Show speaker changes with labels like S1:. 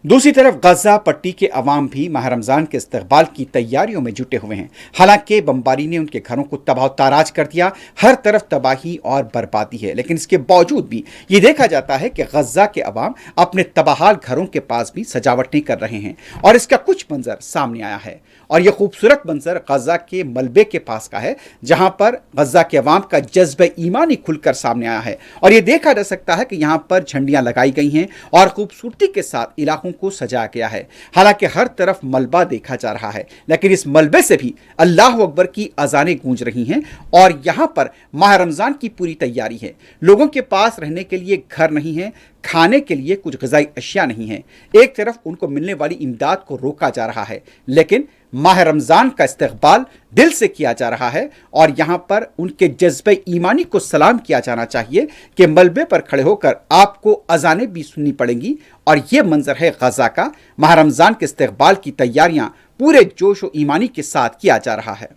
S1: दूसरी तरफ गजा पट्टी के अवाम भी माह रमज़ान के इस्तकबाल की तैयारियों में जुटे हुए हैं। हालांकि बमबारी ने उनके घरों को तबाह ताराज कर दिया, हर तरफ तबाही और बर्बादी है, लेकिन इसके बावजूद भी ये देखा जाता है कि गजा के अवाम अपने तबाहाल घरों के पास भी सजावटें कर रहे हैं और इसका कुछ मंजर सामने आया है। और यह खूबसूरत मंजर गजा के मलबे के पास का है, जहां पर गजा के अवाम का जज्बे ईमानी खुलकर सामने आया है और यह देखा जा सकता है कि यहां पर झंडियां लगाई गई हैं और खूबसूरती के साथ इलाकों को सजाया गया है। हालांकि हर तरफ मलबा देखा जा रहा है, लेकिन इस मलबे से भी अल्लाह अकबर की अजानें गूंज रही हैं और यहां पर माह रमजान की पूरी तैयारी है। लोगों के पास रहने के लिए घर नहीं है, खाने के लिए कुछ ग़िज़ाई अशिया नहीं है। एक तरफ उनको मिलने वाली इमदाद को रोका जा रहा है, लेकिन माह रमज़ान का इस्तकबाल दिल से किया जा रहा है और यहाँ पर उनके जज्बे ईमानी को सलाम किया जाना चाहिए कि मलबे पर खड़े होकर आपको अजानें भी सुननी पड़ेंगी। और ये मंजर है गजा का। माह रमज़ान के इस्तकबाल की तैयारियाँ पूरे जोश व ईमानी के साथ किया जा रहा है।